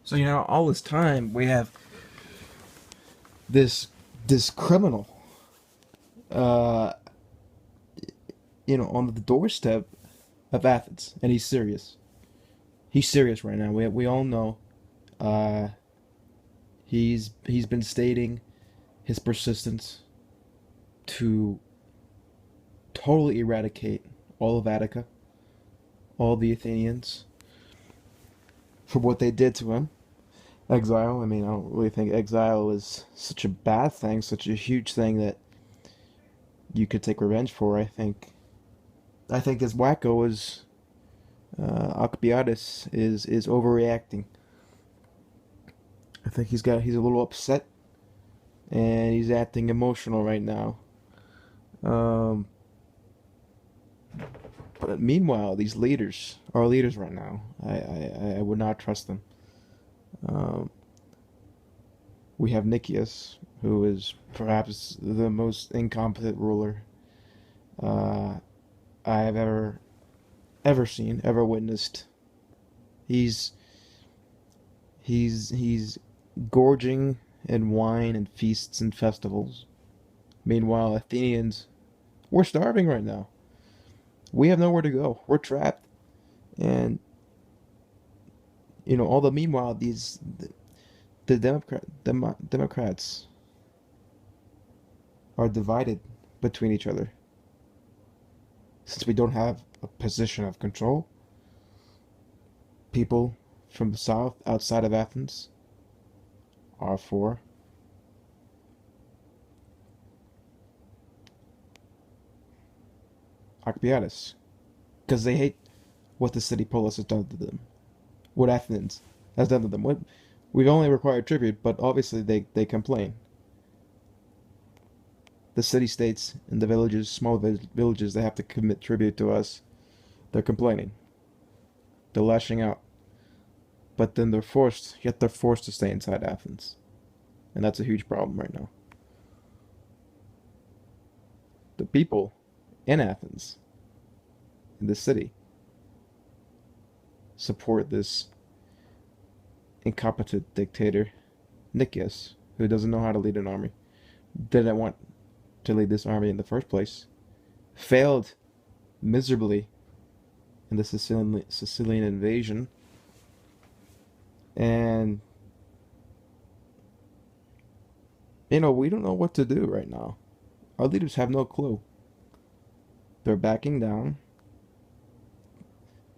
So all this time we have this this criminal, uh, on the doorstep of Athens, and he's serious. He's serious right now. We all know. Uh, he's been stating his persistence to totally eradicate all of Attica, all the Athenians, for what they did to him. Exile. I mean, I don't really think exile is such a bad thing, such a huge thing that you could take revenge for. I think this wacko is Alcibiades is overreacting. I think he's a little upset and he's acting emotional right now. Um, but meanwhile, these leaders are leaders right now. I would not trust them. Um, we have Nicias, who is perhaps the most incompetent ruler uh, I have ever seen, ever witnessed. He's he's gorging in wine and feasts and festivals. Meanwhile, Athenians, we're starving right now. We have nowhere to go. We're trapped, and all the meanwhile the Democrats are divided between each other. Since we don't have a position of control, people from the south outside of Athens are for Alcibiades because they hate what the city polis has done to them, what Athens has done to them. We've only required tribute, but obviously they complain. The city states and the villages, small villages, they have to commit tribute to us. They're complaining. They're lashing out. But then they're forced to stay inside Athens. And that's a huge problem right now. The people in Athens, in the city, support this incompetent dictator, Nicias, who doesn't know how to lead an army, didn't want to lead this army in the first place, failed miserably in the Sicilian invasion, and we don't know what to do right now. Our leaders have no clue. They're backing down.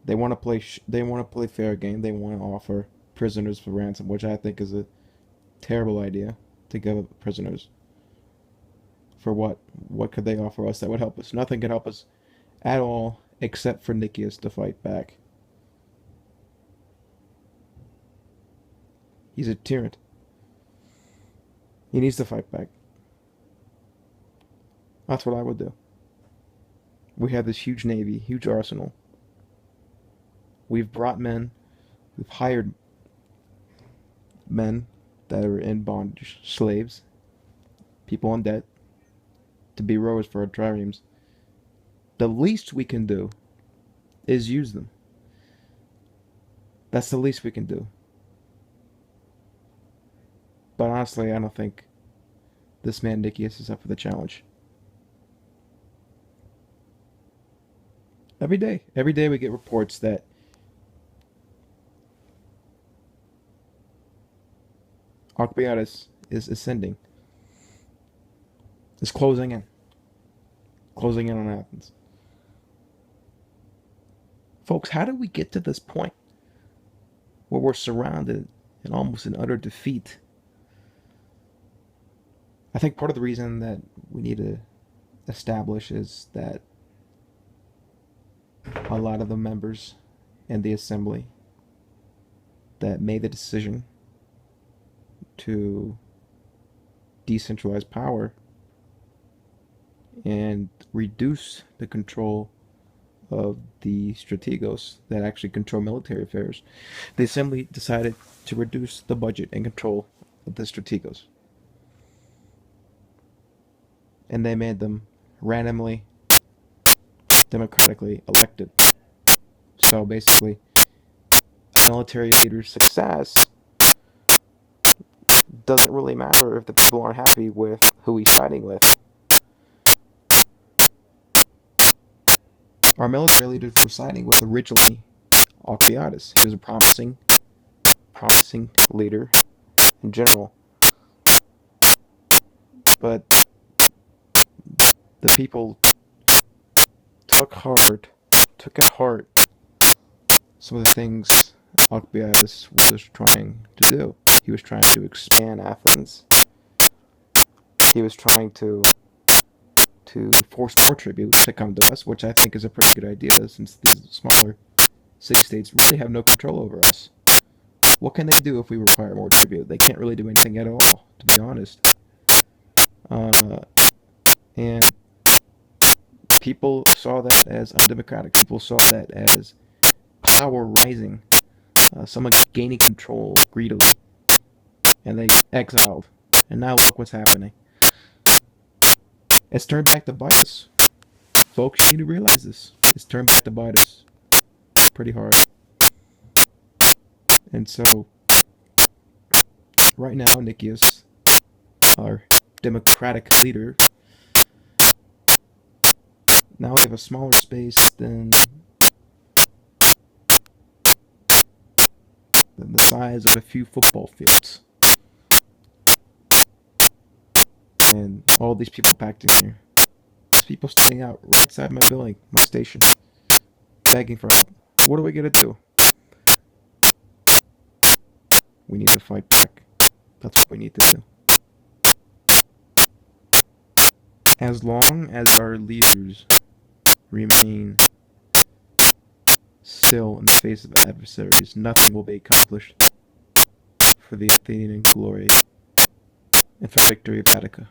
They want to play. They want to play fair game. They want to offer prisoners for ransom, which I think is a terrible idea to give up prisoners. For what? What could they offer us that would help us? Nothing could help us at all except for Nicias to fight back. He's a tyrant. He needs to fight back. That's what I would do. We have this huge navy, huge arsenal. We've brought men, we've hired men that are in bondage, slaves, people in debt, to be rowers for our triremes. The least we can do is use them. That's the least we can do. But honestly, I don't think this man Nicias is up for the challenge. Every day we get reports that Alcibiades is ascending, is closing in on Athens. Folks, how did we get to this point where we're surrounded and almost in utter defeat? I think part of the reason that we need to establish is that a lot of the members in the assembly that made the decision to decentralize power and reduce the control of the strategos that actually control military affairs. The assembly decided to reduce the budget and control of the strategos. And they made them randomly, democratically elected. So basically, a military leader's success doesn't really matter if the people aren't happy with who he's siding with. Our military leaders were siding with originally Alcibiades. He was a promising leader in general. But the people took at heart some of the things Alcibiades was trying to do. He was trying to expand Athens. He was trying to force more tribute to come to us, which I think is a pretty good idea, since these smaller city-states really have no control over us. What can they do if we require more tribute? They can't really do anything at all, to be honest. And people saw that as undemocratic. People saw that as power rising, someone gaining control greedily, and they exiled. And now look what's happening. It's turned back to bite us. Folks, you need to realize this. It's turned back to bite us pretty hard. And so, right now, Nicias, our democratic leader, now we have a smaller space than the size of a few football fields. And all these people packed in here. There's people standing out right outside my building, my station, begging for help. What are we gonna do? We need to fight back. That's what we need to do. As long as our leaders remain still in the face of adversaries, nothing will be accomplished for the Athenian glory and for victory of Attica.